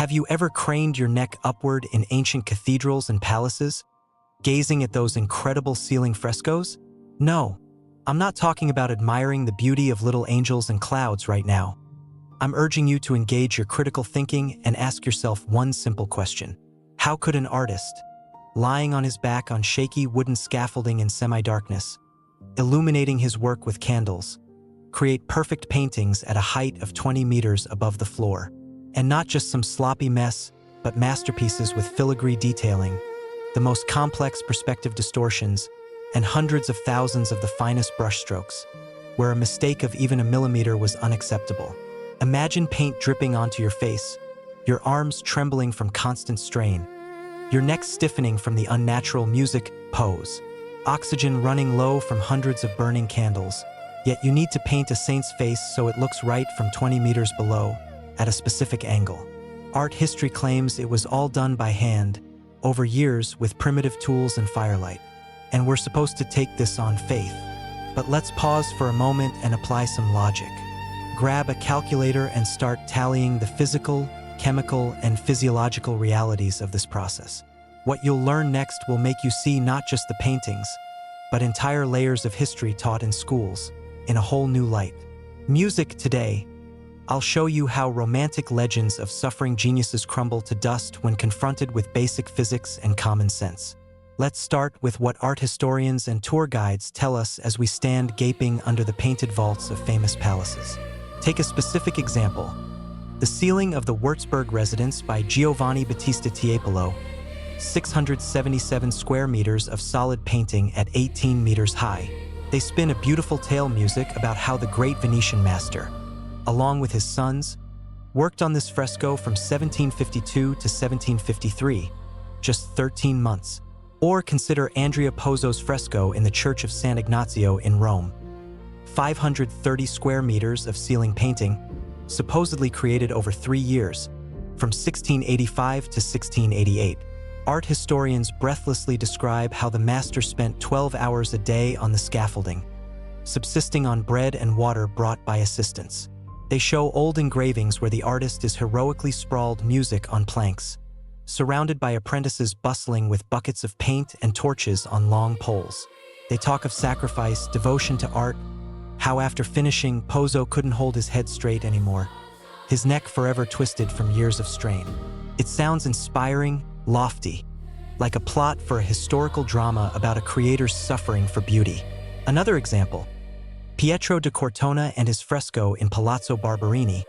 Have you ever craned your neck upward in ancient cathedrals and palaces, gazing at those incredible ceiling frescoes? No, I'm not talking about admiring the beauty of little angels and clouds right now. I'm urging you to engage your critical thinking and ask yourself one simple question. How could an artist, lying on his back on shaky wooden scaffolding in semi-darkness, illuminating his work with candles, create perfect paintings at a height of 20 meters above the floor? And not just some sloppy mess, but masterpieces with filigree detailing, the most complex perspective distortions, and hundreds of thousands of the finest brushstrokes, where a mistake of even a millimeter was unacceptable. Imagine paint dripping onto your face, your arms trembling from constant strain, your neck stiffening from the unnatural music pose, oxygen running low from hundreds of burning candles, yet you need to paint a saint's face so it looks right from 20 meters below, at a specific angle. Art history claims it was all done by hand, over years with primitive tools and firelight. And we're supposed to take this on faith. But let's pause for a moment and apply some logic. Grab a calculator and start tallying the physical, chemical, and physiological realities of this process. What you'll learn next will make you see not just the paintings, but entire layers of history taught in schools, in a whole new light. Music today. I'll show you how romantic legends of suffering geniuses crumble to dust when confronted with basic physics and common sense. Let's start with what art historians and tour guides tell us as we stand gaping under the painted vaults of famous palaces. Take a specific example. The ceiling of the Würzburg residence by Giovanni Battista Tiepolo, 677 square meters of solid painting at 18 meters high. They spin a beautiful tale music about how the great Venetian master, along with his sons, worked on this fresco from 1752 to 1753, just 13 months. Or consider Andrea Pozzo's fresco in the Church of San Ignazio in Rome. 530 square meters of ceiling painting, supposedly created over 3 years, from 1685 to 1688. Art historians breathlessly describe how the master spent 12 hours a day on the scaffolding, subsisting on bread and water brought by assistants. They show old engravings where the artist is heroically sprawled music on planks, surrounded by apprentices bustling with buckets of paint and torches on long poles. They talk of sacrifice, devotion to art, how after finishing, Pozzo couldn't hold his head straight anymore, his neck forever twisted from years of strain. It sounds inspiring, lofty, like a plot for a historical drama about a creator's suffering for beauty. Another example, Pietro da Cortona and his fresco in Palazzo Barberini,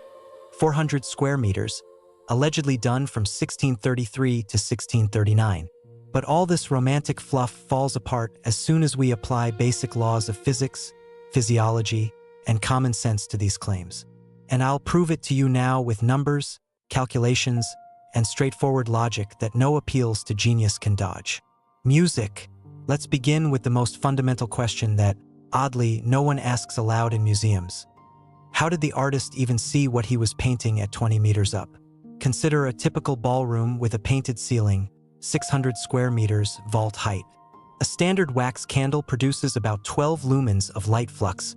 400 square meters, allegedly done from 1633 to 1639. But all this romantic fluff falls apart as soon as we apply basic laws of physics, physiology, and common sense to these claims. And I'll prove it to you now with numbers, calculations, and straightforward logic that no appeals to genius can dodge. Music. Let's begin with the most fundamental question that, oddly, no one asks aloud in museums. How did the artist even see what he was painting at 20 meters up? Consider a typical ballroom with a painted ceiling, 600 square meters, vault height. A standard wax candle produces about 12 lumens of light flux,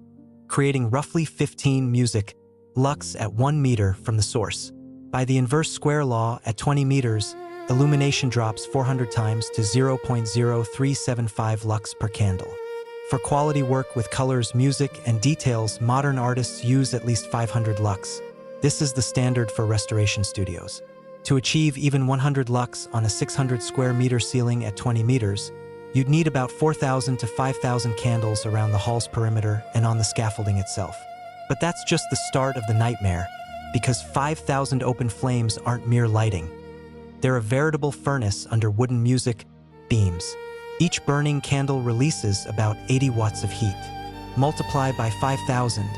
creating roughly 15 music lux at 1 meter from the source. By the inverse square law, at 20 meters, illumination drops 400 times to 0.0375 lux per candle. For quality work with colors, music, and details, modern artists use at least 500 lux. This is the standard for restoration studios. To achieve even 100 lux on a 600 square meter ceiling at 20 meters, you'd need about 4,000 to 5,000 candles around the hall's perimeter and on the scaffolding itself. But that's just the start of the nightmare, because 5,000 open flames aren't mere lighting. They're a veritable furnace under wooden music beams. Each burning candle releases about 80 watts of heat. Multiply by 5,000,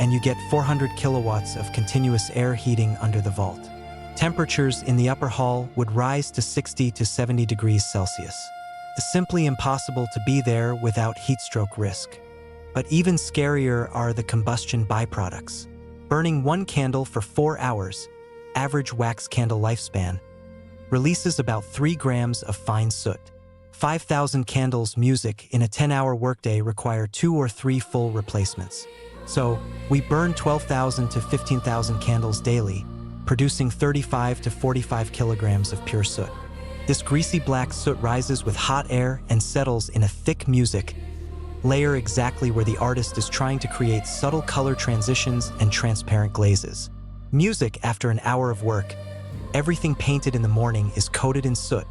and you get 400 kilowatts of continuous air heating under the vault. Temperatures in the upper hall would rise to 60 to 70 degrees Celsius. It's simply impossible to be there without heatstroke risk. But even scarier are the combustion byproducts. Burning one candle for 4 hours, average wax candle lifespan, releases about 3 grams of fine soot. 5,000 candles music in a 10-hour workday require 2 or 3 full replacements. So, we burn 12,000 to 15,000 candles daily, producing 35 to 45 kilograms of pure soot. This greasy black soot rises with hot air and settles in a thick music layer exactly where the artist is trying to create subtle color transitions and transparent glazes. Music after an hour of work. Everything painted in the morning is coated in soot,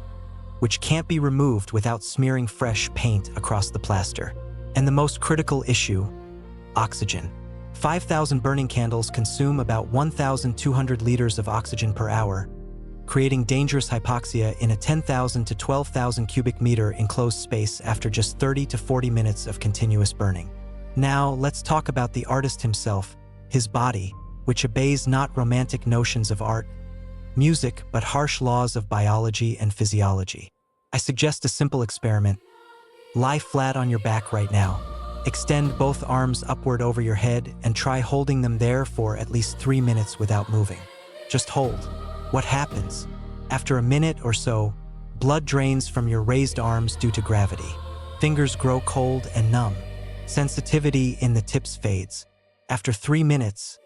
which can't be removed without smearing fresh paint across the plaster. And the most critical issue, oxygen. 5,000 burning candles consume about 1,200 liters of oxygen per hour, creating dangerous hypoxia in a 10,000 to 12,000 cubic meter enclosed space after just 30 to 40 minutes of continuous burning. Now, let's talk about the artist himself, his body, which obeys not romantic notions of art, music, but harsh laws of biology and physiology. I suggest a simple experiment. Lie flat on your back right now. Extend both arms upward over your head and try holding them there for at least 3 minutes without moving. Just hold. What happens? After a minute or so, blood drains from your raised arms due to gravity. Fingers grow cold and numb. Sensitivity in the tips fades. After 3 minutes,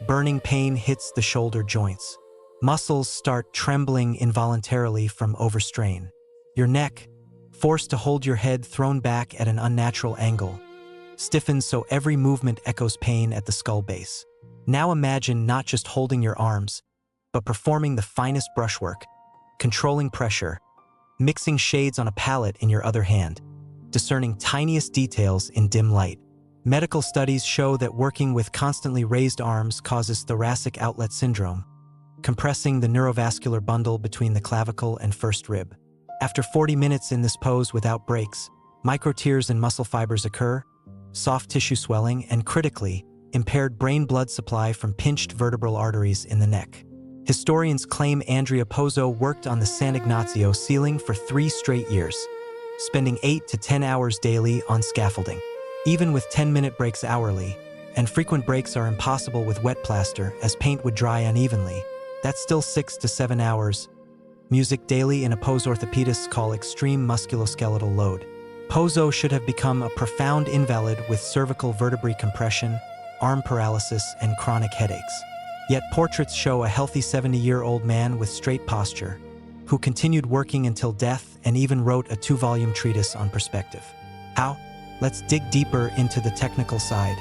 burning pain hits the shoulder joints. Muscles start trembling involuntarily from overstrain. Your neck, forced to hold your head thrown back at an unnatural angle, stiffens so every movement echoes pain at the skull base. Now imagine not just holding your arms, but performing the finest brushwork, controlling pressure, mixing shades on a palette in your other hand, discerning tiniest details in dim light. Medical studies show that working with constantly raised arms causes thoracic outlet syndrome, compressing the neurovascular bundle between the clavicle and first rib. After 40 minutes in this pose without breaks, microtears and muscle fibers occur, soft tissue swelling, and critically, impaired brain blood supply from pinched vertebral arteries in the neck. Historians claim Andrea Pozzo worked on the San Ignazio ceiling for 3 straight years, spending 8 to 10 hours daily on scaffolding. Even with 10-minute breaks hourly, and frequent breaks are impossible with wet plaster as paint would dry unevenly, that's still 6 to 7 hours. Music daily in a pose orthopedists call extreme musculoskeletal load. Pozzo should have become a profound invalid with cervical vertebrae compression, arm paralysis, and chronic headaches. Yet portraits show a healthy 70-year-old man with straight posture, who continued working until death and even wrote a 2-volume treatise on perspective. How? Let's dig deeper into the technical side.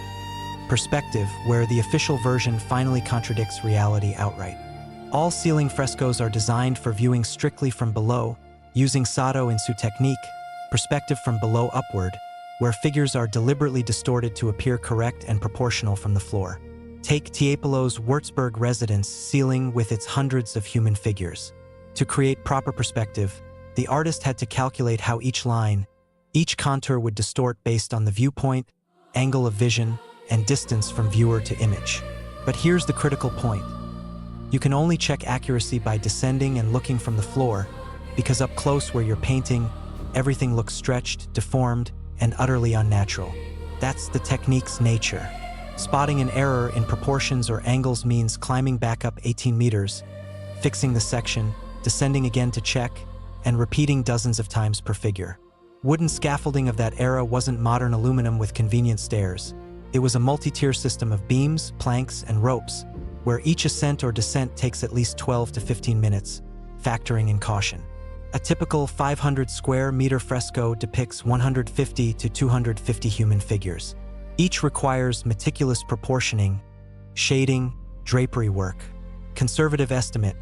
Perspective, where the official version finally contradicts reality outright. All ceiling frescoes are designed for viewing strictly from below, using Sato in su technique, perspective from below upward, where figures are deliberately distorted to appear correct and proportional from the floor. Take Tiepolo's Würzburg residence ceiling with its hundreds of human figures. To create proper perspective, the artist had to calculate how each line, each contour would distort based on the viewpoint, angle of vision, and distance from viewer to image. But here's the critical point. You can only check accuracy by descending and looking from the floor, because up close where you're painting, everything looks stretched, deformed, and utterly unnatural. That's the technique's nature. Spotting an error in proportions or angles means climbing back up 18 meters, fixing the section, descending again to check, and repeating dozens of times per figure. Wooden scaffolding of that era wasn't modern aluminum with convenient stairs. It was a multi-tier system of beams, planks, and ropes, where each ascent or descent takes at least 12 to 15 minutes, factoring in caution. A typical 500 square meter fresco depicts 150 to 250 human figures. Each requires meticulous proportioning, shading, drapery work. Conservative estimate: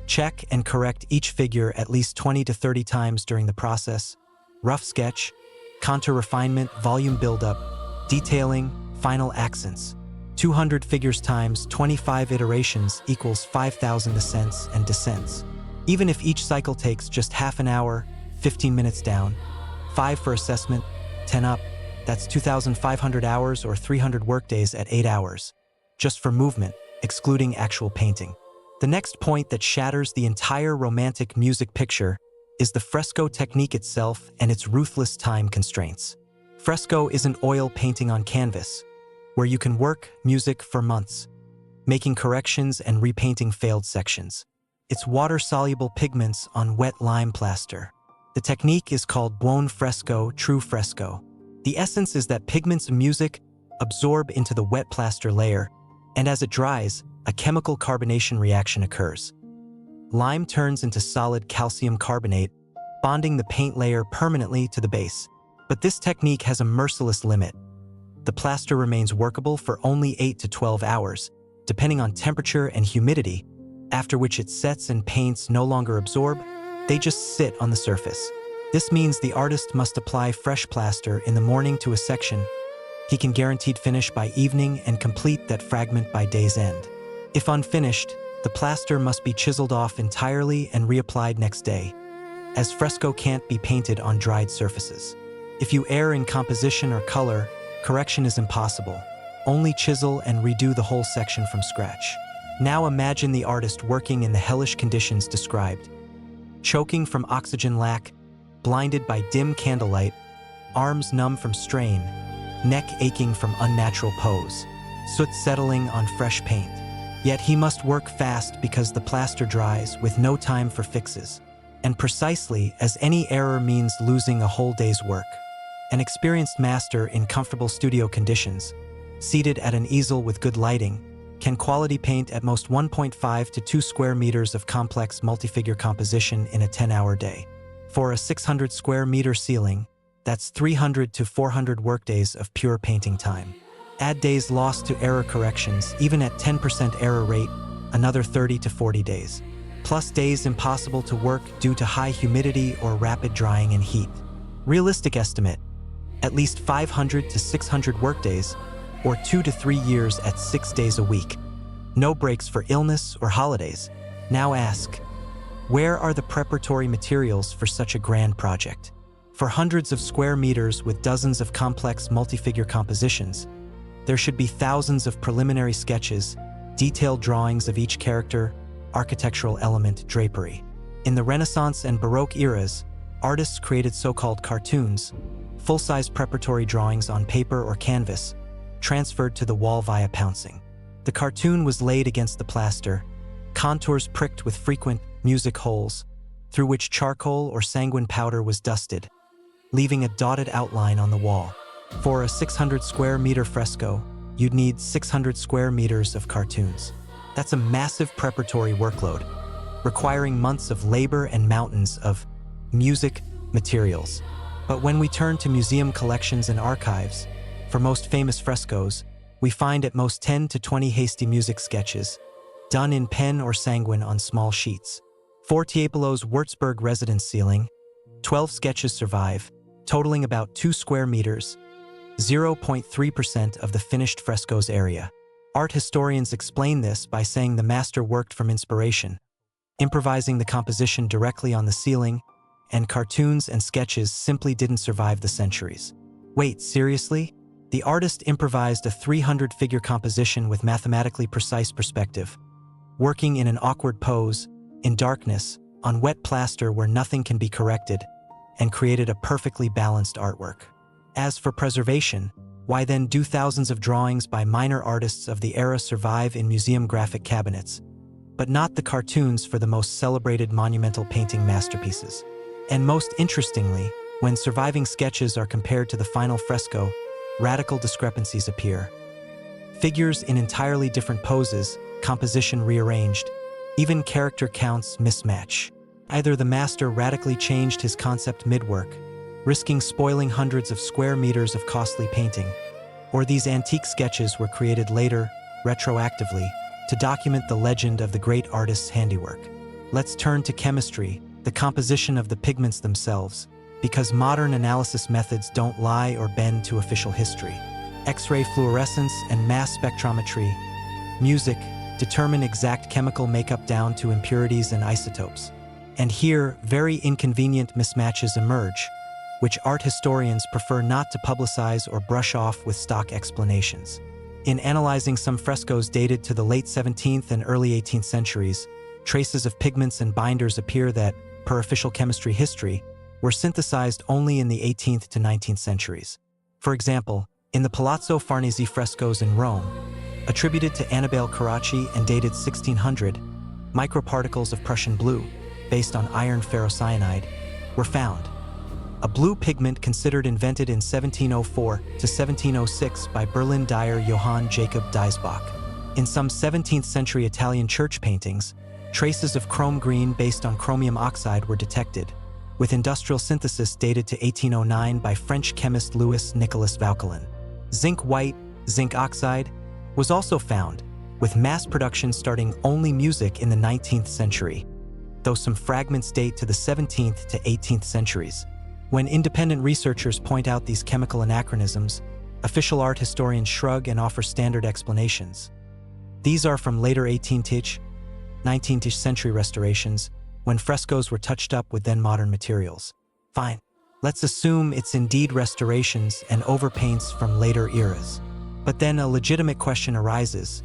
check and correct each figure at least 20 to 30 times during the process. Rough sketch, contour refinement, volume buildup, detailing, final accents. 200 figures times 25 iterations equals 5,000 ascents and descents. Even if each cycle takes just half an hour, 15 minutes down, 5 for assessment, 10 up, that's 2,500 hours or 300 workdays at 8 hours, just for movement, excluding actual painting. The next point that shatters the entire romantic music picture is the fresco technique itself and its ruthless time constraints. Fresco isn't oil painting on canvas, where you can work music for months, making corrections and repainting failed sections. It's water-soluble pigments on wet lime plaster. The technique is called buon fresco, true fresco. The essence is that pigments of music absorb into the wet plaster layer, and as it dries, a chemical carbonation reaction occurs. Lime turns into solid calcium carbonate, bonding the paint layer permanently to the base. But this technique has a merciless limit. The plaster remains workable for only 8 to 12 hours, depending on temperature and humidity, after which it sets and paints no longer absorb, they just sit on the surface. This means the artist must apply fresh plaster in the morning to a section. He can guaranteed finish by evening and complete that fragment by day's end. If unfinished, the plaster must be chiseled off entirely and reapplied next day, as fresco can't be painted on dried surfaces. If you err in composition or color, correction is impossible. Only chisel and redo the whole section from scratch. Now imagine the artist working in the hellish conditions described. Choking from oxygen lack, blinded by dim candlelight, arms numb from strain, neck aching from unnatural pose, soot settling on fresh paint. Yet he must work fast because the plaster dries with no time for fixes. And precisely as any error means losing a whole day's work. An experienced master in comfortable studio conditions, seated at an easel with good lighting, can quality paint at most 1.5 to 2 square meters of complex multi-figure composition in a 10-hour day. For a 600 square meter ceiling, that's 300 to 400 workdays of pure painting time. Add days lost to error corrections, even at 10% error rate, another 30 to 40 days. Plus days impossible to work due to high humidity or rapid drying and heat. Realistic estimate, at least 500 to 600 workdays, or 2 to 3 years at 6 days a week. No breaks for illness or holidays. Now ask, where are the preparatory materials for such a grand project? For hundreds of square meters with dozens of complex multi-figure compositions, there should be thousands of preliminary sketches, detailed drawings of each character, architectural element, drapery. In the Renaissance and Baroque eras, artists created so-called cartoons, full-size preparatory drawings on paper or canvas, transferred to the wall via pouncing. The cartoon was laid against the plaster, contours pricked with frequent music holes, through which charcoal or sanguine powder was dusted, leaving a dotted outline on the wall. For a 600 square meter fresco, you'd need 600 square meters of cartoons. That's a massive preparatory workload, requiring months of labor and mountains of music materials. But when we turn to museum collections and archives, for most famous frescoes, we find at most 10 to 20 hasty music sketches, done in pen or sanguine on small sheets. For Tiepolo's Würzburg residence ceiling, 12 sketches survive, totaling about 2 square meters, 0.3% of the finished fresco's area. Art historians explain this by saying the master worked from inspiration, improvising the composition directly on the ceiling, and cartoons and sketches simply didn't survive the centuries. Wait, seriously? The artist improvised a 300-figure composition with mathematically precise perspective, working in an awkward pose, in darkness, on wet plaster where nothing can be corrected, and created a perfectly balanced artwork. As for preservation, why then do thousands of drawings by minor artists of the era survive in museum graphic cabinets, but not the cartoons for the most celebrated monumental painting masterpieces? And most interestingly, when surviving sketches are compared to the final fresco, radical discrepancies appear. Figures in entirely different poses, composition rearranged, even character counts mismatch. Either the master radically changed his concept mid-work, risking spoiling hundreds of square meters of costly painting, or these antique sketches were created later, retroactively, to document the legend of the great artist's handiwork. Let's turn to chemistry, the composition of the pigments themselves, because modern analysis methods don't lie or bend to official history. X-ray fluorescence and mass spectrometry, music, determine exact chemical makeup down to impurities and isotopes. And here, very inconvenient mismatches emerge, which art historians prefer not to publicize or brush off with stock explanations. In analyzing some frescoes dated to the late 17th and early 18th centuries, traces of pigments and binders appear that, per official chemistry history, were synthesized only in the 18th to 19th centuries. For example, in the Palazzo Farnese frescoes in Rome, attributed to Annibale Carracci and dated 1600, microparticles of Prussian blue, based on iron ferrocyanide, were found. A blue pigment considered invented in 1704 to 1706 by Berlin dyer Johann Jacob Diesbach. In some 17th century Italian church paintings, traces of chrome green based on chromium oxide were detected, with industrial synthesis dated to 1809 by French chemist Louis Nicolas Vauquelin. Zinc white, zinc oxide, was also found, with mass production starting only music in the 19th century, though some fragments date to the 17th to 18th centuries. When independent researchers point out these chemical anachronisms, official art historians shrug and offer standard explanations. These are from later 18th, 19th century restorations, when frescoes were touched up with then-modern materials. Fine, let's assume it's indeed restorations and overpaints from later eras. But then a legitimate question arises.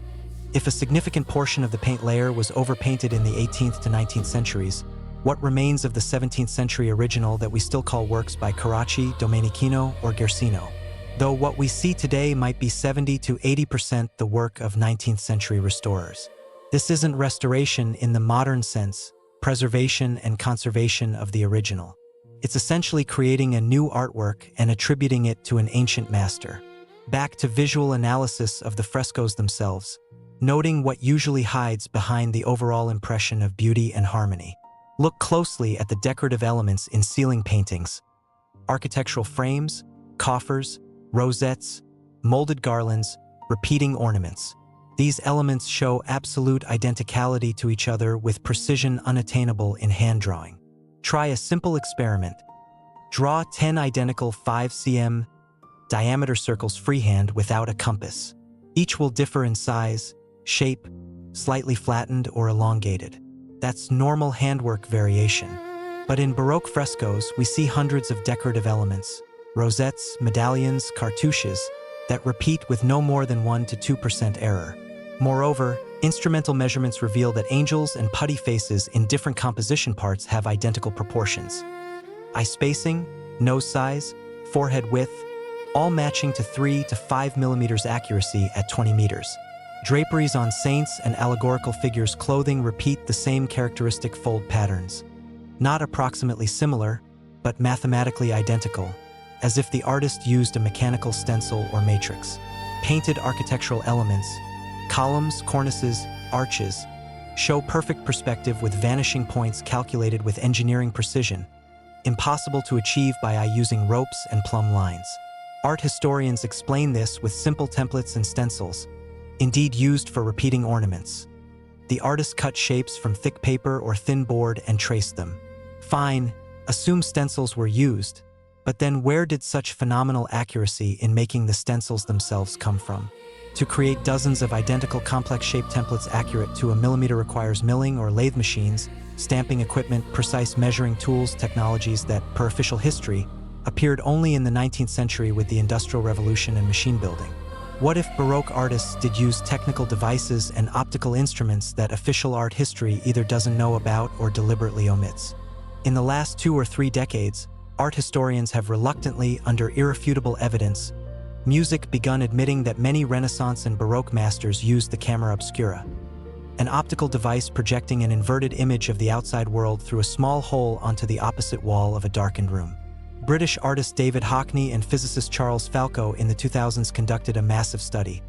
If a significant portion of the paint layer was overpainted in the 18th to 19th centuries, what remains of the 17th century original that we still call works by Carracci, Domenichino, or Gersino? Though what we see today might be 70 to 80% the work of 19th century restorers. This isn't restoration in the modern sense, preservation and conservation of the original. It's essentially creating a new artwork and attributing it to an ancient master. Back to visual analysis of the frescoes themselves, noting what usually hides behind the overall impression of beauty and harmony. Look closely at the decorative elements in ceiling paintings. Architectural frames, coffers, rosettes, molded garlands, repeating ornaments. These elements show absolute identicality to each other with precision unattainable in hand drawing. Try a simple experiment. Draw 10 identical 5 cm diameter circles freehand without a compass. Each will differ in size, shape, slightly flattened or elongated. That's normal handwork variation. But in Baroque frescoes, we see hundreds of decorative elements, rosettes, medallions, cartouches, that repeat with no more than 1 to 2% error. Moreover, instrumental measurements reveal that angels and putty faces in different composition parts have identical proportions. Eye spacing, nose size, forehead width, all matching to 3 to 5 millimeters accuracy at 20 meters. Draperies on saints and allegorical figures' clothing repeat the same characteristic fold patterns. Not approximately similar, but mathematically identical, as if the artist used a mechanical stencil or matrix. Painted architectural elements, columns, cornices, arches, show perfect perspective with vanishing points calculated with engineering precision, impossible to achieve by using ropes and plumb lines. Art historians explain this with simple templates and stencils, indeed used for repeating ornaments. The artist cut shapes from thick paper or thin board and traced them. Fine, assume stencils were used, but then where did such phenomenal accuracy in making the stencils themselves come from? To create dozens of identical complex shape templates accurate to a millimeter requires milling or lathe machines, stamping equipment, precise measuring tools, technologies that, per official history, appeared only in the 19th century with the Industrial Revolution and machine building. What if Baroque artists did use technical devices and optical instruments that official art history either doesn't know about or deliberately omits? In the last 2 or 3 decades, art historians have reluctantly, under irrefutable evidence, music begun admitting that many Renaissance and Baroque masters used the camera obscura, an optical device projecting an inverted image of the outside world through a small hole onto the opposite wall of a darkened room. British artist David Hockney and physicist Charles Falco in the 2000s conducted a massive study,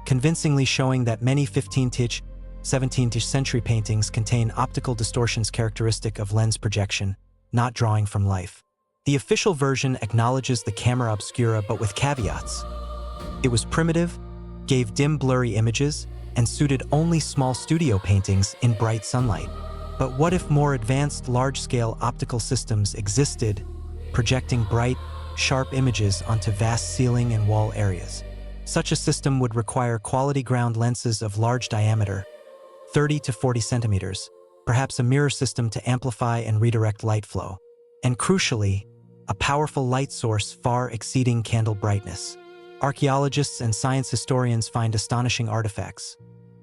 convincingly showing that many 15th, 17th century paintings contain optical distortions characteristic of lens projection, not drawing from life. The official version acknowledges the camera obscura but with caveats. It was primitive, gave dim blurry images, and suited only small studio paintings in bright sunlight. But what if more advanced large-scale optical systems existed, projecting bright, sharp images onto vast ceiling and wall areas? Such a system would require quality ground lenses of large diameter, 30 to 40 centimeters, perhaps a mirror system to amplify and redirect light flow, and crucially, a powerful light source far exceeding candle brightness. Archaeologists and science historians find astonishing artifacts.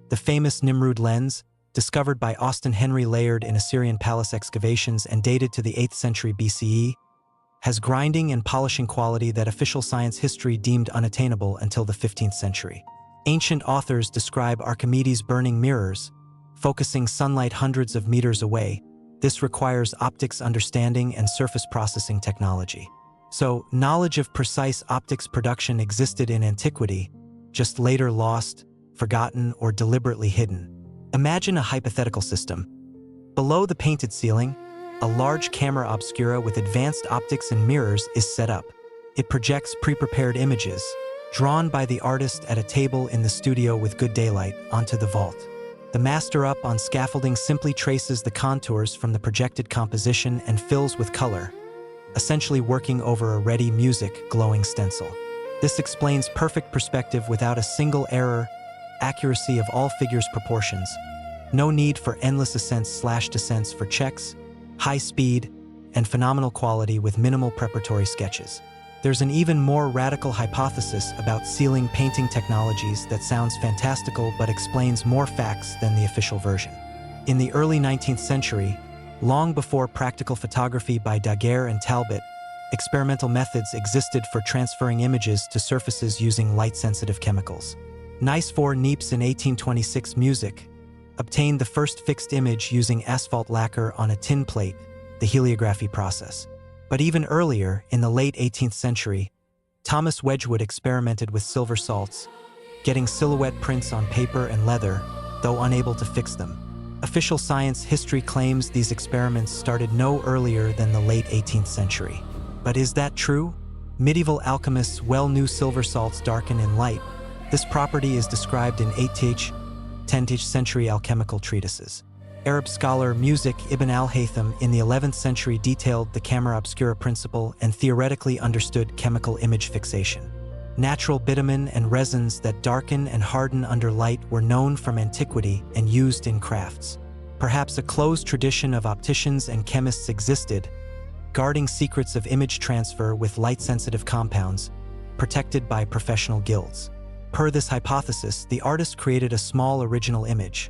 The famous Nimrud lens, discovered by Austin Henry Layard in Assyrian palace excavations and dated to the 8th century BCE, has grinding and polishing quality that official science history deemed unattainable until the 15th century. Ancient authors describe Archimedes' burning mirrors, focusing sunlight hundreds of meters away. This requires optics understanding and surface processing technology. So, knowledge of precise optics production existed in antiquity, just later lost, forgotten, or deliberately hidden. Imagine a hypothetical system. Below the painted ceiling, a large camera obscura with advanced optics and mirrors is set up. It projects pre-prepared images, drawn by the artist at a table in the studio with good daylight, onto the vault. The master up on scaffolding simply traces the contours from the projected composition and fills with color, essentially working over a ready music glowing stencil. This explains perfect perspective without a single error, accuracy of all figures proportions, no need for endless ascents/descents for checks, high speed, and phenomenal quality with minimal preparatory sketches. There's an even more radical hypothesis about ceiling painting technologies that sounds fantastical but explains more facts than the official version. In the early 19th century, long before practical photography by Daguerre and Talbot, experimental methods existed for transferring images to surfaces using light-sensitive chemicals. Nice for Niepce in 1826 music obtained the first fixed image using asphalt lacquer on a tin plate, the heliography process. But even earlier, in the late 18th century, Thomas Wedgwood experimented with silver salts, getting silhouette prints on paper and leather, though unable to fix them. Official science history claims these experiments started no earlier than the late 18th century. But is that true? Medieval alchemists well knew silver salts darken in light. This property is described in 8th, 10th century alchemical treatises. Arab scholar Music Ibn al-Haytham in the 11th century detailed the camera obscura principle and theoretically understood chemical image fixation. Natural bitumen and resins that darken and harden under light were known from antiquity and used in crafts. Perhaps a closed tradition of opticians and chemists existed, guarding secrets of image transfer with light-sensitive compounds, protected by professional guilds. Per this hypothesis, the artist created a small original image,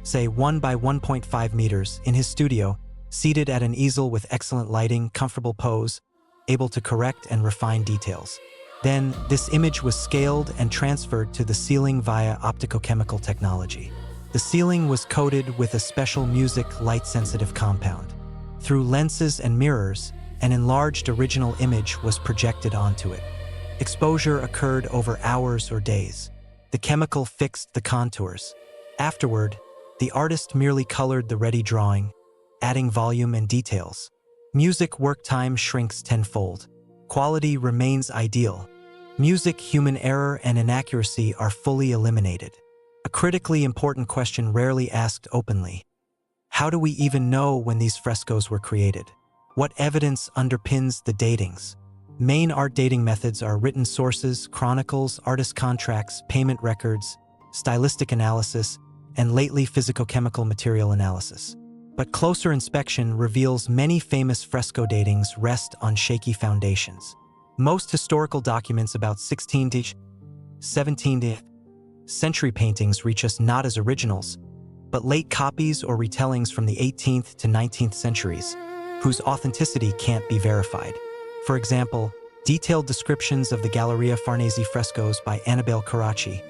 say 1 by 1.5 meters, in his studio, seated at an easel with excellent lighting, comfortable pose, able to correct and refine details. Then, this image was scaled and transferred to the ceiling via opticochemical technology. The ceiling was coated with a special music light-sensitive compound. Through lenses and mirrors, an enlarged original image was projected onto it. Exposure occurred over hours or days. The chemical fixed the contours. Afterward, the artist merely colored the ready drawing, adding volume and details. Music work time shrinks tenfold. Quality remains ideal. Music, human error, and inaccuracy are fully eliminated. A critically important question rarely asked openly. How do we even know when these frescoes were created? What evidence underpins the datings? Main art dating methods are written sources, chronicles, artist contracts, payment records, stylistic analysis, and lately physicochemical material analysis. But closer inspection reveals many famous fresco datings rest on shaky foundations. Most historical documents about 16th, 17th century paintings reach us not as originals, but late copies or retellings from the 18th to 19th centuries, whose authenticity can't be verified. For example, detailed descriptions of the Galleria Farnese frescoes by Annibale Carracci,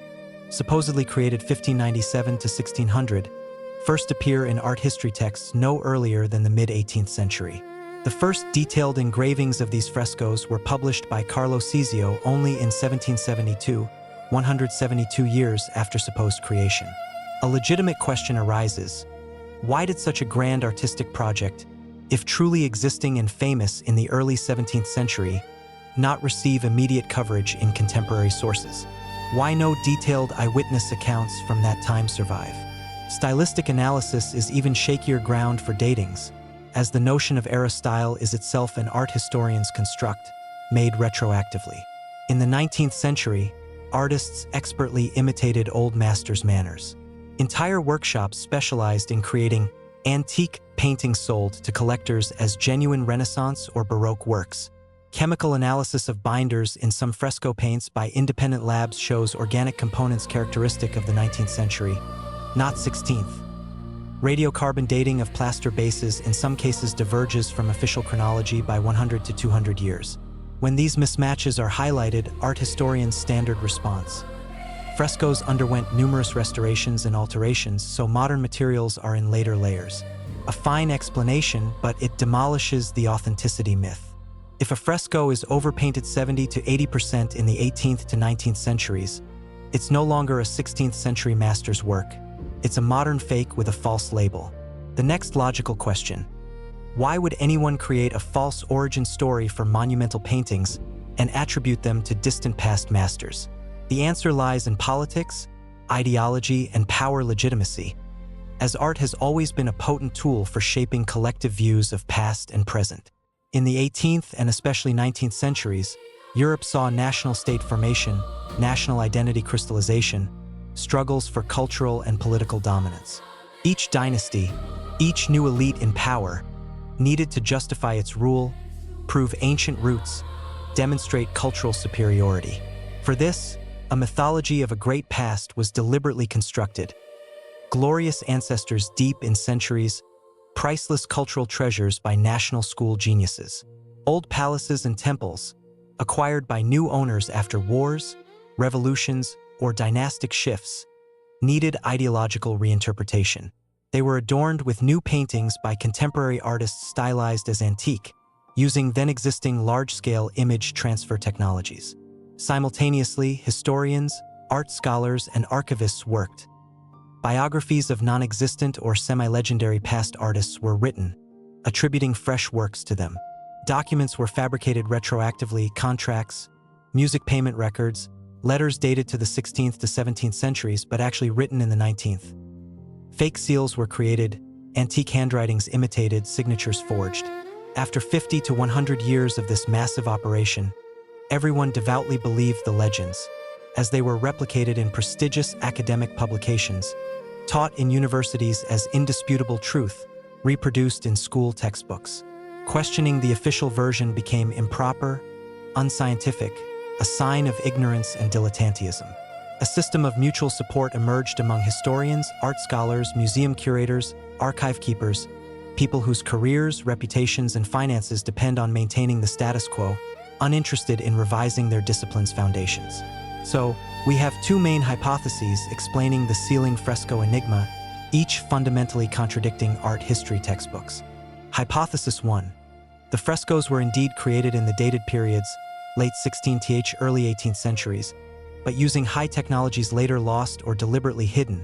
supposedly created 1597 to 1600, first appear in art history texts no earlier than the mid-18th century. The first detailed engravings of these frescoes were published by Carlo Cesio only in 1772, 172 years after supposed creation. A legitimate question arises: why did such a grand artistic project, if truly existing and famous in the early 17th century, not receive immediate coverage in contemporary sources? Why no detailed eyewitness accounts from that time survive? Stylistic analysis is even shakier ground for datings, as the notion of era style is itself an art historian's construct, made retroactively. In the 19th century, artists expertly imitated old masters' manners. Entire workshops specialized in creating antique paintings sold to collectors as genuine Renaissance or Baroque works. Chemical analysis of binders in some fresco paints by independent labs shows organic components characteristic of the 19th century, not 16th. Radiocarbon dating of plaster bases in some cases diverges from official chronology by 100 to 200 years. When these mismatches are highlighted, art historians' standard response: frescoes underwent numerous restorations and alterations, so modern materials are in later layers. A fine explanation, but it demolishes the authenticity myth. If a fresco is overpainted 70 to 80% in the 18th to 19th centuries, It's no longer a 16th century master's work. It's a modern fake with a false label. The next logical question: why would anyone create a false origin story for monumental paintings and attribute them to distant past masters? The answer lies in politics, ideology, and power legitimacy, as art has always been a potent tool for shaping collective views of past and present. In the 18th and especially 19th centuries, Europe saw national state formation, national identity crystallization, struggles for cultural and political dominance. Each dynasty, each new elite in power, needed to justify its rule, prove ancient roots, demonstrate cultural superiority. For this, a mythology of a great past was deliberately constructed. Glorious ancestors deep in centuries, priceless cultural treasures by national school geniuses. Old palaces and temples, acquired by new owners after wars, revolutions, or dynastic shifts, needed ideological reinterpretation. They were adorned with new paintings by contemporary artists stylized as antique, using then-existing large-scale image transfer technologies. Simultaneously, historians, art scholars, and archivists worked. Biographies of non-existent or semi-legendary past artists were written, attributing fresh works to them. Documents were fabricated retroactively: contracts, music payment records, letters dated to the 16th to 17th centuries but actually written in the 19th. Fake seals were created, antique handwritings imitated, signatures forged. After 50 to 100 years of this massive operation, everyone devoutly believed the legends, as they were replicated in prestigious academic publications, taught in universities as indisputable truth, reproduced in school textbooks. Questioning the official version became improper, unscientific, a sign of ignorance and dilettantism. A system of mutual support emerged among historians, art scholars, museum curators, archive keepers, people whose careers, reputations, and finances depend on maintaining the status quo, uninterested in revising their discipline's foundations. So, we have two main hypotheses explaining the ceiling fresco enigma, each fundamentally contradicting art history textbooks. Hypothesis 1. The frescoes were indeed created in the dated periods, late 16th, early 18th centuries, but using high technologies later lost or deliberately hidden.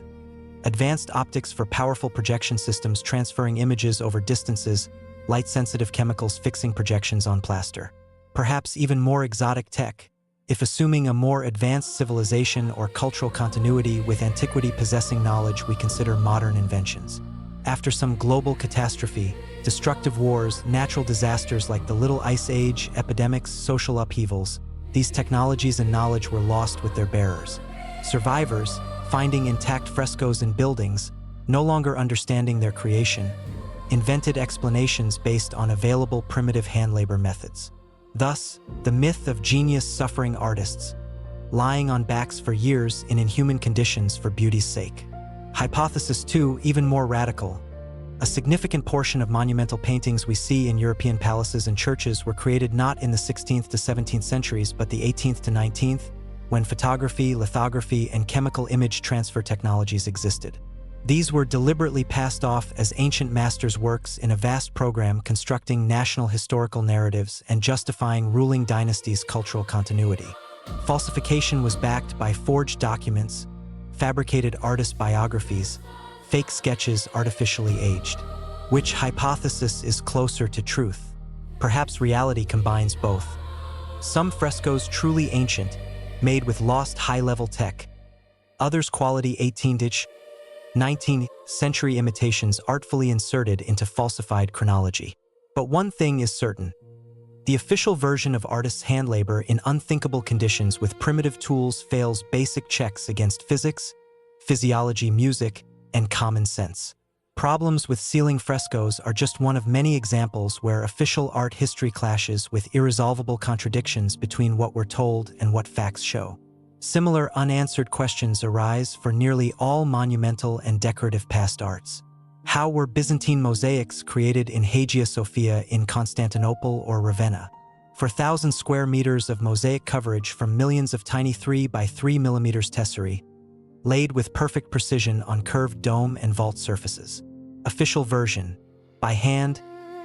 Advanced optics for powerful projection systems transferring images over distances, light-sensitive chemicals fixing projections on plaster. Perhaps even more exotic tech, if assuming a more advanced civilization or cultural continuity with antiquity possessing knowledge we consider modern inventions. After some global catastrophe, destructive wars, natural disasters like the Little Ice Age, epidemics, social upheavals, these technologies and knowledge were lost with their bearers. Survivors, finding intact frescoes in buildings, no longer understanding their creation, invented explanations based on available primitive hand labor methods. Thus, the myth of genius suffering artists, lying on backs for years in inhuman conditions for beauty's sake. Hypothesis 2, even more radical. A significant portion of monumental paintings we see in European palaces and churches were created not in the 16th to 17th centuries but the 18th to 19th, when photography, lithography, and chemical image transfer technologies existed. These were deliberately passed off as ancient masters' works in a vast program constructing national historical narratives and justifying ruling dynasties' cultural continuity. Falsification was backed by forged documents, fabricated artist biographies, fake sketches artificially aged. Which hypothesis is closer to truth? Perhaps reality combines both. Some frescoes truly ancient, made with lost high-level tech. Others quality 18th, 19th century imitations artfully inserted into falsified chronology. But one thing is certain. The official version of artists' hand labor in unthinkable conditions with primitive tools fails basic checks against physics, physiology, music, and common sense. Problems with ceiling frescoes are just one of many examples where official art history clashes with irresolvable contradictions between what we're told and what facts show. Similar unanswered questions arise for nearly all monumental and decorative past arts. How were Byzantine mosaics created in Hagia Sophia in Constantinople or Ravenna? For thousands square meters of mosaic coverage from millions of tiny 3 by 3 millimeters tesserae, laid with perfect precision on curved dome and vault surfaces. Official version: by hand,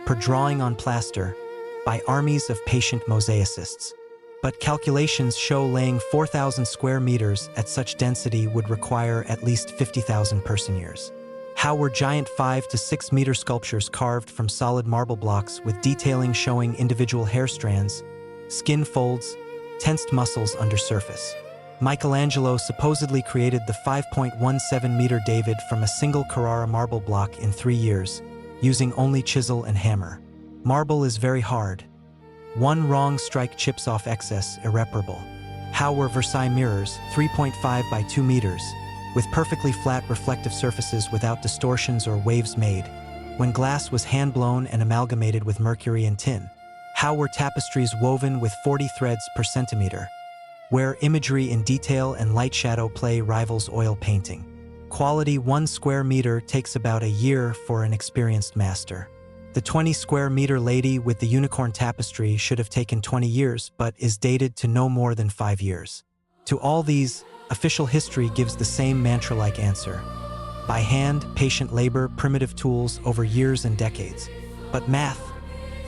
per drawing on plaster, by armies of patient mosaicists. but calculations show laying 4,000 square meters at such density would require at least 50,000 person-years. How were giant 5 to 6 meter sculptures carved from solid marble blocks with detailing showing individual hair strands, skin folds, tensed muscles under surface? Michelangelo supposedly created the 5.17-meter David from a single Carrara marble block in 3 years, using only chisel and hammer. Marble is very hard. One wrong strike chips off excess, irreparable. How were Versailles mirrors, 3.5 by 2 meters, with perfectly flat reflective surfaces without distortions or waves made, when glass was hand-blown and amalgamated with mercury and tin? How were tapestries woven with 40 threads per centimeter, where imagery in detail and light shadow play rivals oil painting? Quality 1 square meter takes about a year for an experienced master. The 20 square meter lady with the unicorn tapestry should have taken 20 years, but is dated to no more than 5 years. To all these, official history gives the same mantra-like answer. By hand, patient labor, primitive tools over years and decades. But math,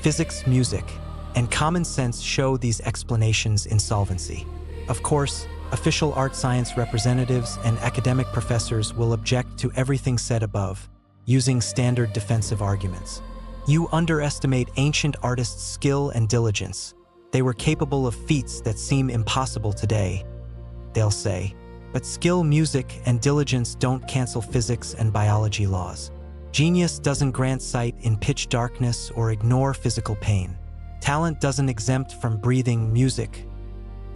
physics, music, and common sense show these explanations insolvency. Of course, official art science representatives and academic professors will object to everything said above, using standard defensive arguments. You underestimate ancient artists' skill and diligence. They were capable of feats that seem impossible today, they'll say. But skill, music, and diligence don't cancel physics and biology laws. Genius doesn't grant sight in pitch darkness or ignore physical pain. Talent doesn't exempt from breathing music,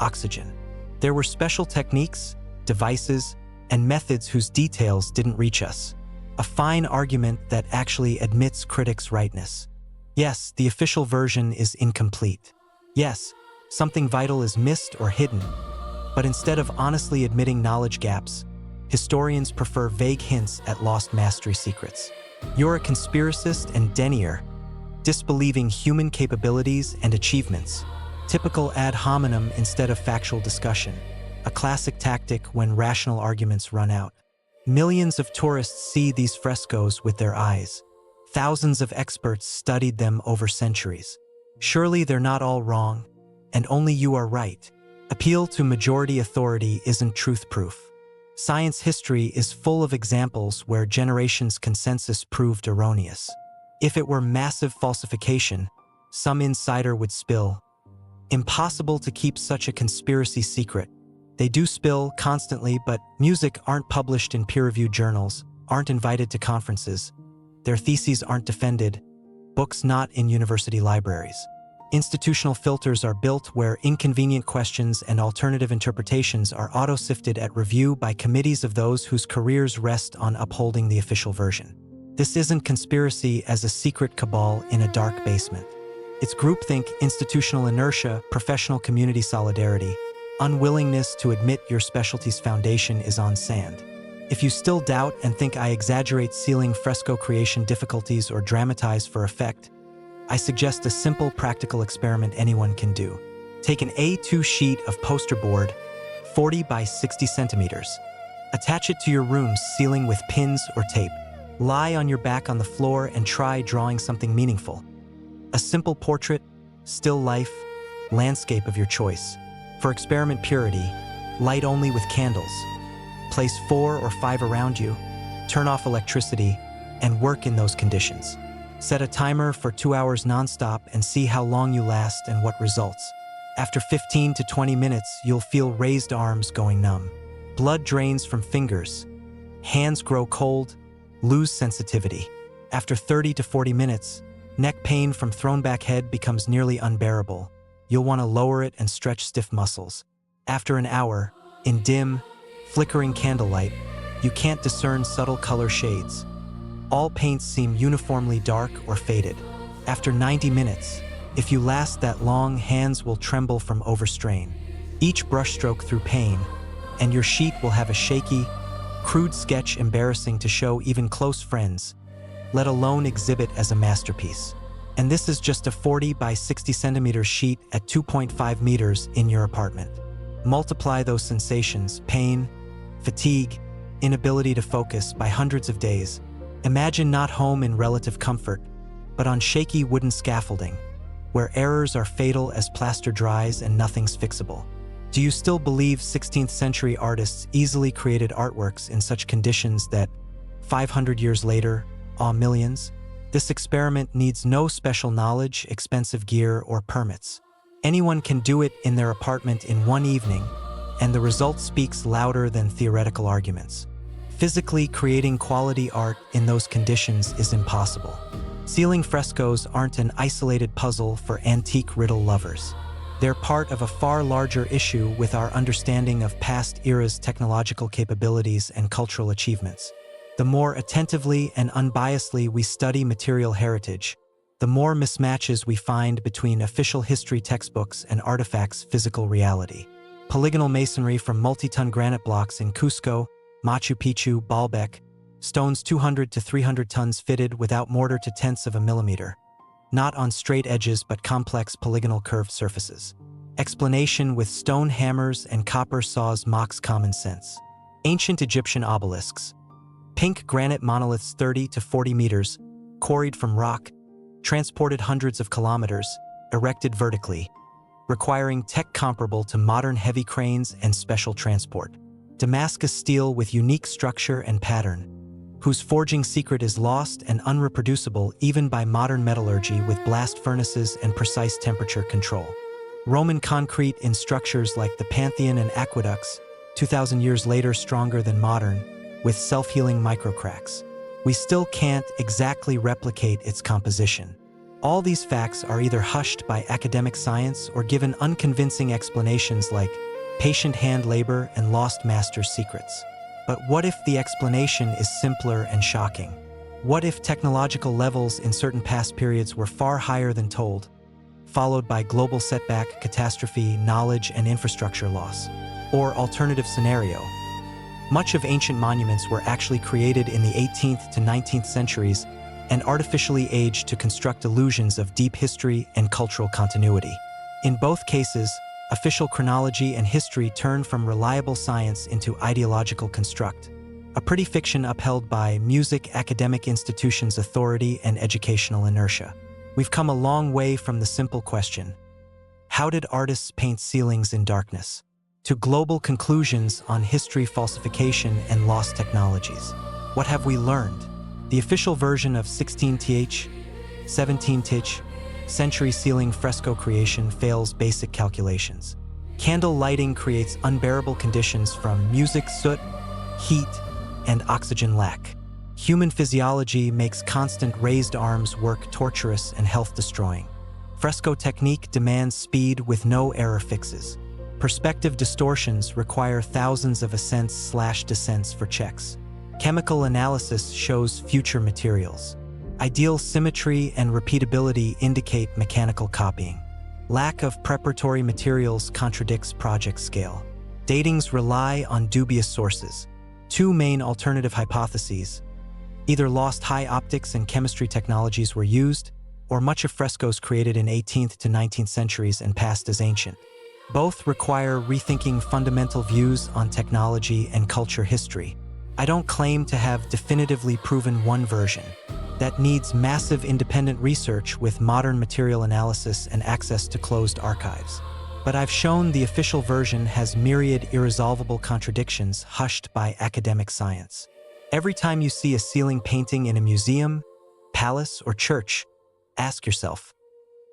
oxygen. There were special techniques, devices, and methods whose details didn't reach us. A fine argument that actually admits critics' rightness. Yes, the official version is incomplete. Yes, something vital is missed or hidden. But instead of honestly admitting knowledge gaps, historians prefer vague hints at lost mastery secrets. You're a conspiracist and denier, disbelieving human capabilities and achievements. Typical ad hominem instead of factual discussion, a classic tactic when rational arguments run out. Millions of tourists see these frescoes with their eyes. Thousands of experts studied them over centuries. Surely they're not all wrong, and only you are right. Appeal to majority authority isn't truth proof. Science history is full of examples where generations' consensus proved erroneous. If it were massive falsification, some insider would spill. Impossible to keep such a conspiracy secret. They do spill constantly, but music aren't published in peer-reviewed journals, aren't invited to conferences. Their theses aren't defended, books not in university libraries. Institutional filters are built where inconvenient questions and alternative interpretations are auto-sifted at review by committees of those whose careers rest on upholding the official version. This isn't conspiracy as a secret cabal in a dark basement. It's groupthink, institutional inertia, professional community solidarity, unwillingness to admit your specialty's foundation is on sand. If you still doubt and think I exaggerate ceiling fresco creation difficulties or dramatize for effect, I suggest a simple practical experiment anyone can do. Take an A2 sheet of poster board, 40 by 60 centimeters. Attach it to your room's ceiling with pins or tape. Lie on your back on the floor and try drawing something meaningful. A simple portrait, still life, landscape of your choice. For experiment purity, light only with candles. Place 4 or 5 around you, turn off electricity, and work in those conditions. Set a timer for 2 hours nonstop and see how long you last and what results. After 15 to 20 minutes, you'll feel raised arms going numb. Blood drains from fingers. Hands grow cold, lose sensitivity. After 30 to 40 minutes, neck pain from thrown back head becomes nearly unbearable. You'll want to lower it and stretch stiff muscles. After an hour, in dim, flickering candlelight, you can't discern subtle color shades. All paints seem uniformly dark or faded. After 90 minutes, if you last that long, hands will tremble from overstrain. Each brushstroke through pain, and your sheet will have a shaky, crude sketch embarrassing to show even close friends, let alone exhibit as a masterpiece. And this is just a 40 by 60 centimeter sheet at 2.5 meters in your apartment. Multiply those sensations, pain, fatigue, inability to focus by hundreds of days. Imagine not home in relative comfort, but on shaky wooden scaffolding. where errors are fatal as plaster dries and nothing's fixable? Do you still believe 16th century artists easily created artworks in such conditions that 500 years later, awe millions? This experiment needs no special knowledge, expensive gear, or permits. Anyone can do it in their apartment in one evening, and the result speaks louder than theoretical arguments. Physically creating quality art in those conditions is impossible. Ceiling frescoes aren't an isolated puzzle for antique riddle lovers. They're part of a far larger issue with our understanding of past eras' technological capabilities and cultural achievements. The more attentively and unbiasedly we study material heritage, the more mismatches we find between official history textbooks and artifacts' physical reality. Polygonal masonry from multi-ton granite blocks in Cusco, Machu Picchu, Baalbek, stones 200 to 300 tons fitted without mortar to tenths of a millimeter, not on straight edges but complex polygonal curved surfaces. Explanation with stone hammers and copper saws mocks common sense. Ancient Egyptian obelisks. Pink granite monoliths 30 to 40 meters, quarried from rock, transported hundreds of kilometers, erected vertically, requiring tech comparable to modern heavy cranes and special transport. Damascus steel with unique structure and pattern, whose forging secret is lost and unreproducible even by modern metallurgy with blast furnaces and precise temperature control. Roman concrete in structures like the Pantheon and aqueducts, 2,000 years later stronger than modern, with self-healing microcracks. We still can't exactly replicate its composition. All these facts are either hushed by academic science or given unconvincing explanations like patient hand labor and lost master's secrets. But what if the explanation is simpler and shocking? What if technological levels in certain past periods were far higher than told, followed by global setback, catastrophe, knowledge, and infrastructure loss? Or alternative scenario, much of ancient monuments were actually created in the 18th to 19th centuries and artificially aged to construct illusions of deep history and cultural continuity. In both cases, official chronology and history turn from reliable science into ideological construct, a pretty fiction upheld by music, academic institutions' authority, and educational inertia. We've come a long way from the simple question, how did artists paint ceilings in darkness, to global conclusions on history falsification and lost technologies. What have we learned? The official version of 16th, 17th century ceiling fresco creation fails basic calculations. Candle lighting creates unbearable conditions from music soot, heat, and oxygen lack. Human physiology makes constant raised arms work torturous and health-destroying. Fresco technique demands speed with no error fixes. Perspective distortions require thousands of ascents/descents for checks. Chemical analysis shows future materials. Ideal symmetry and repeatability indicate mechanical copying. Lack of preparatory materials contradicts project scale. Datings rely on dubious sources. Two main alternative hypotheses: either lost high optics and chemistry technologies were used, or much of frescoes created in 18th to 19th centuries and passed as ancient. Both require rethinking fundamental views on technology and culture history. I don't claim to have definitively proven one version. That needs massive independent research with modern material analysis and access to closed archives. But I've shown the official version has myriad irresolvable contradictions hushed by academic science. Every time you see a ceiling painting in a museum, palace, or church, ask yourself,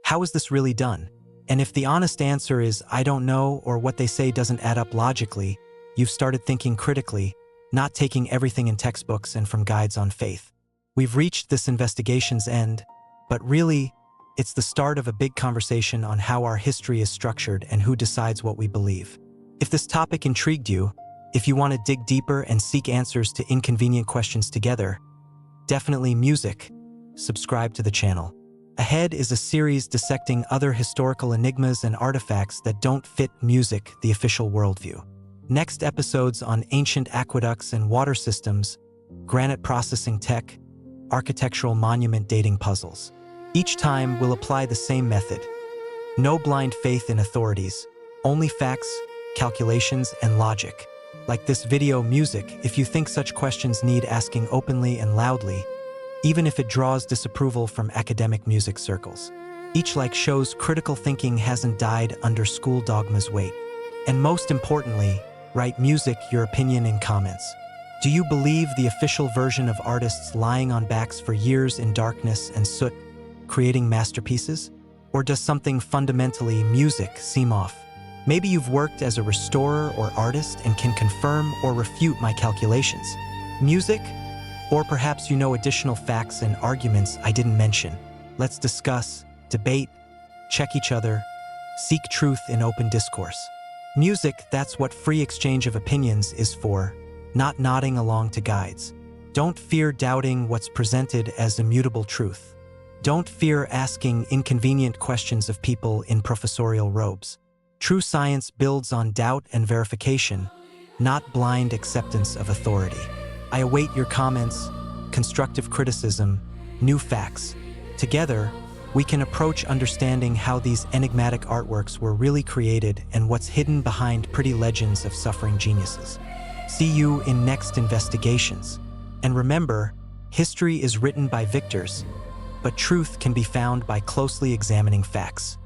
how is this really done? And if the honest answer is, I don't know, or what they say doesn't add up logically, you've started thinking critically, not taking everything in textbooks and from guides on faith. We've reached this investigation's end, but really, it's the start of a big conversation on how our history is structured and who decides what we believe. If this topic intrigued you, if you want to dig deeper and seek answers to inconvenient questions together, definitely music, subscribe to the channel. Ahead is a series dissecting other historical enigmas and artifacts that don't fit music, the official worldview. Next episodes on ancient aqueducts and water systems, granite processing tech, architectural monument dating puzzles. Each time we'll apply the same method. No blind faith in authorities, only facts, calculations, and logic. Like this video, music, if you think such questions need asking openly and loudly, even if it draws disapproval from academic music circles. Each like shows critical thinking hasn't died under school dogma's weight. And most importantly, write music your opinion in comments. Do you believe the official version of artists lying on backs for years in darkness and soot, creating masterpieces? Or does something fundamentally music seem off? Maybe you've worked as a restorer or artist and can confirm or refute my calculations. Music? Or perhaps you know additional facts and arguments I didn't mention. Let's discuss, debate, check each other, seek truth in open discourse. Music, that's what free exchange of opinions is for, not nodding along to guides. Don't fear doubting what's presented as immutable truth. Don't fear asking inconvenient questions of people in professorial robes. True science builds on doubt and verification, not blind acceptance of authority. I await your comments, constructive criticism, new facts. Together, we can approach understanding how these enigmatic artworks were really created and what's hidden behind pretty legends of suffering geniuses. See you in next investigations. And remember, history is written by victors, but truth can be found by closely examining facts.